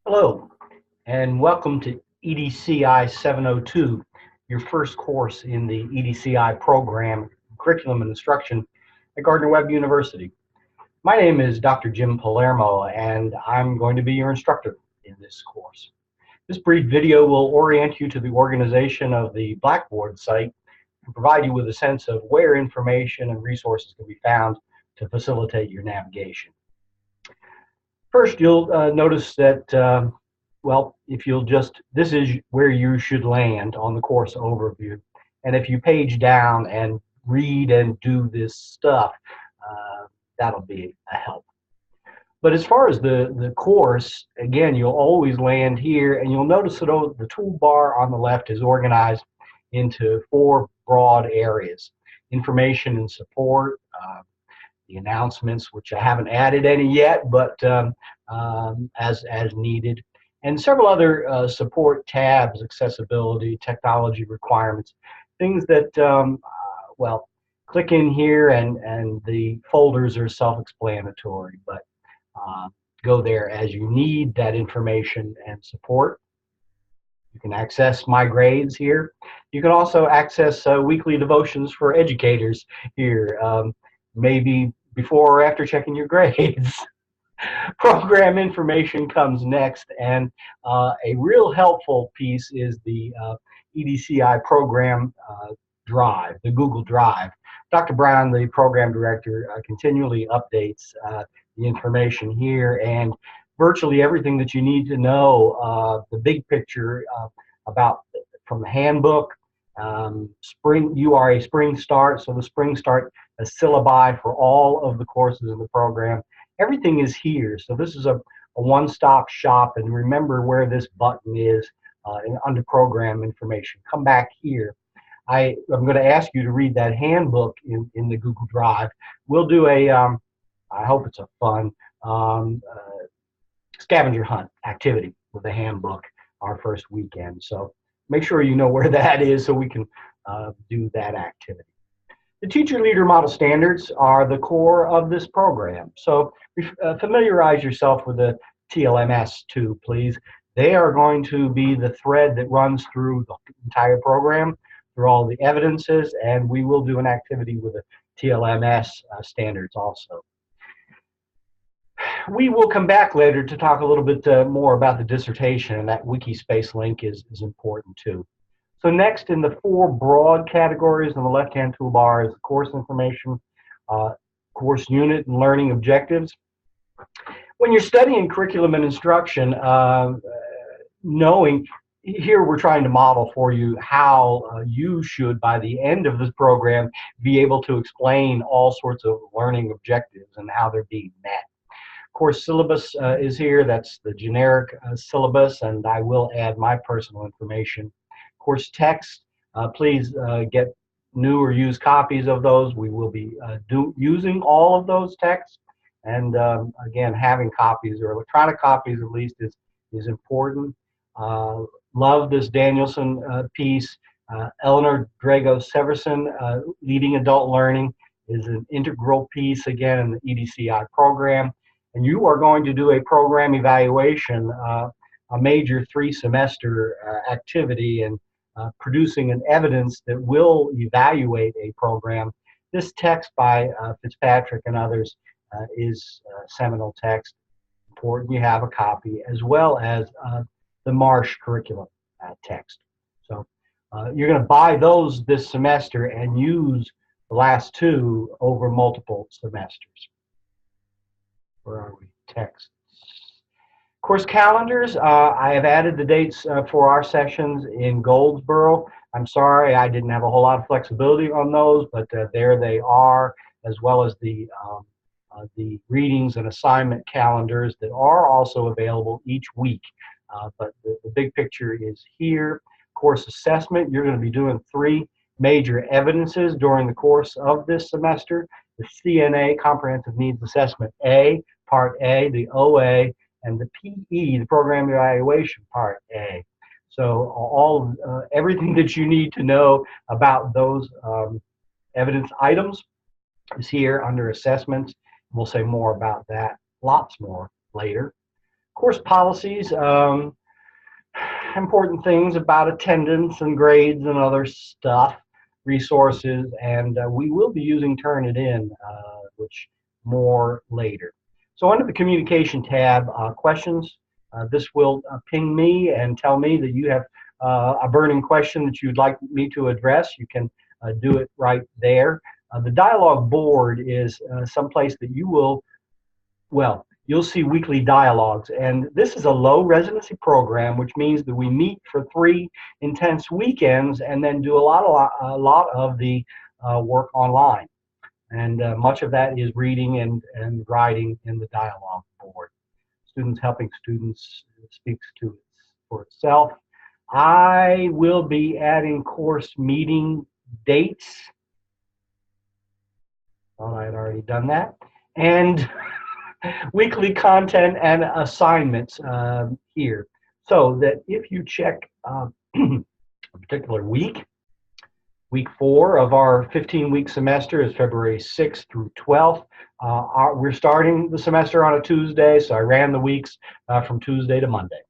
Hello, and welcome to EDCI 702, your first course in the EDCI program, Curriculum and Instruction at Gardner-Webb University. My name is Dr. Jim Palermo, and I'm going to be your instructor in this course. This brief video will orient you to the organization of the Blackboard site and provide you with a sense of where information and resources can be found to facilitate your navigation. First, you'll notice that, well, if you'll just, this is where you should land on the course overview. And if you page down and read and do this stuff, that'll be a help. But as far as the course, again, you'll always land here, and you'll notice that the toolbar on the left is organized into four broad areas: information and support, the announcements, which I haven't added any yet, but as needed, and several other support tabs, accessibility, technology requirements, things that, well, click in here and the folders are self-explanatory, but go there as you need that information and support. You can access my grades here. You can also access weekly devotions for educators here, maybe before or after checking your grades. Program information comes next, and a real helpful piece is the EDCI program drive, the Google Drive. Dr. Brown, the program director, continually updates the information here, and virtually everything that you need to know, the big picture about from the handbook. You are a spring start, so the spring start syllabi for all of the courses in the program. Everything is here, so this is a one-stop shop, and remember where this button is under program information. Come back here. I'm going to ask you to read that handbook in the Google Drive. We'll do a, I hope it's a fun scavenger hunt activity with the handbook our first weekend. So make sure you know where that is so we can do that activity. The teacher leader model standards are the core of this program. So familiarize yourself with the TLMS too, please. They are going to be the thread that runs through the entire program, through all the evidences, and we will do an activity with the TLMS standards also. We will come back later to talk a little bit more about the dissertation, and that Wikispace link is important too. So next, in the four broad categories on the left-hand toolbar is the course information, course unit, and learning objectives. When you're studying curriculum and instruction, knowing, here we're trying to model for you how you should, by the end of this program, be able to explain all sorts of learning objectives and how they're being met. Course syllabus is here. That's the generic syllabus, and I will add my personal information. Course text, please get new or used copies of those. We will be using all of those texts, and again, having copies or electronic copies at least is important. Love this Danielson piece. Eleanor Drago Severson, Leading Adult Learning, is an integral piece again in the EDCI program. And you are going to do a program evaluation, a major 3-semester activity, and producing an evidence that will evaluate a program. This text by Fitzpatrick and others is seminal text. Important you have a copy, as well as the Marsh curriculum text. So you're going to buy those this semester and use the last two over multiple semesters. Where are we? Texts. Course calendars. I have added the dates for our sessions in Goldsboro. I'm sorry I didn't have a whole lot of flexibility on those, but there they are, as well as the readings and assignment calendars that are also available each week. But the big picture is here. Course assessment. You're going to be doing 3 major evidences during the course of this semester: the CNA, Comprehensive Needs Assessment A, Part A, the OA, and the PE, the Program Evaluation Part A. So everything that you need to know about those evidence items is here under assessments. We'll say more about that, lots more later. Course policies, important things about attendance and grades and other stuff, resources, and we will be using Turnitin, which more later. So under the communication tab, questions, this will ping me and tell me that you have a burning question that you'd like me to address. You can do it right there. The dialogue board is someplace that you will, well, you'll see weekly dialogues, and this is a low residency program, which means that we meet for 3 intense weekends and then do a lot of the work online. And much of that is reading and writing in the dialogue board. Students helping students speaks for itself. I will be adding course meeting dates. Thought I had already done that. And weekly content and assignments here. So that if you check a particular week, week 4 of our 15-week semester is February 6th through 12th. We're starting the semester on a Tuesday, so I ran the weeks from Tuesday to Monday.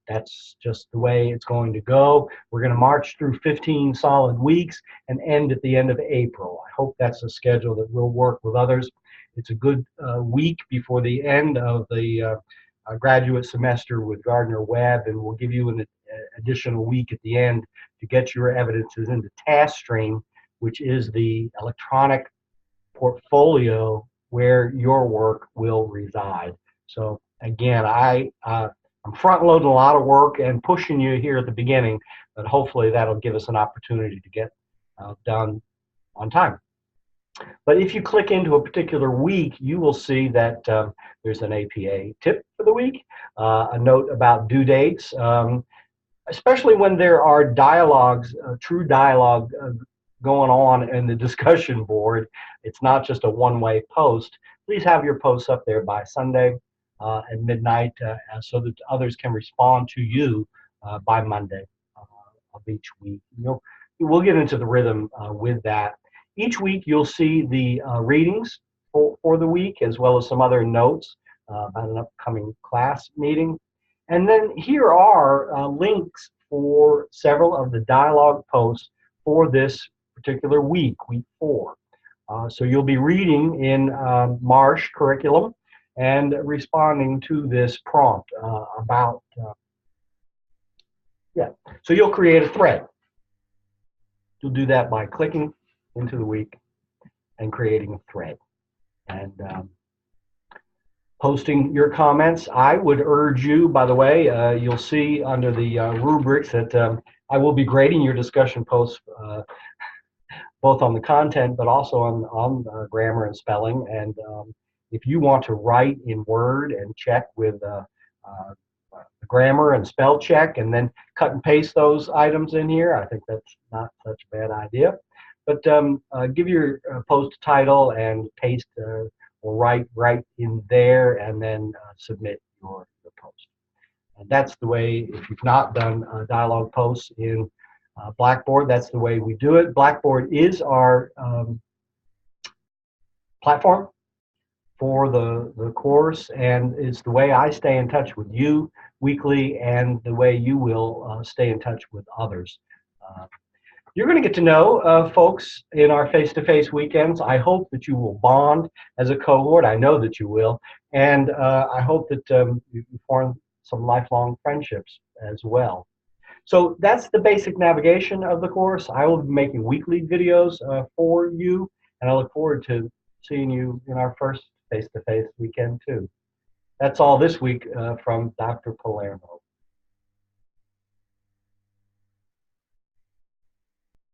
That's just the way it's going to go. We're going to march through 15 solid weeks and end at the end of April. I hope that's a schedule that will work with others. It's a good week before the end of the graduate semester with Gardner-Webb, and we'll give you an additional week at the end to get your evidences into TaskStream, which is the electronic portfolio where your work will reside. So again, I'm front loading a lot of work and pushing you here at the beginning, but hopefully that'll give us an opportunity to get done on time. But if you click into a particular week, you will see that there's an APA tip for the week, a note about due dates, especially when there are dialogues, true dialogue going on in the discussion board. It's not just a one-way post. Please have your posts up there by Sunday at midnight so that others can respond to you by Monday of each week. We'll get into the rhythm with that. Each week you'll see the readings for the week, as well as some other notes about an upcoming class meeting. And then here are links for several of the dialogue posts for this particular week, week 4. So you'll be reading in Marsh curriculum and responding to this prompt about, so you'll create a thread. You'll do that by clicking into the week and creating a thread and posting your comments. I would urge you, by the way, you'll see under the rubrics that I will be grading your discussion posts both on the content but also on grammar and spelling. And if you want to write in Word and check with grammar and spell check and then cut and paste those items in here, I think that's not such a bad idea. But give your post title and paste or write right in there and then submit your post. And that's the way, if you've not done dialogue posts in Blackboard, that's the way we do it. Blackboard is our platform for the course, and it's the way I stay in touch with you weekly and the way you will stay in touch with others. You're going to get to know folks in our face-to-face weekends. I hope that you will bond as a cohort. I know that you will. And I hope that you form some lifelong friendships as well. So that's the basic navigation of the course. I will be making weekly videos for you, and I look forward to seeing you in our first face-to-face weekend too. That's all this week from Dr. Palermo.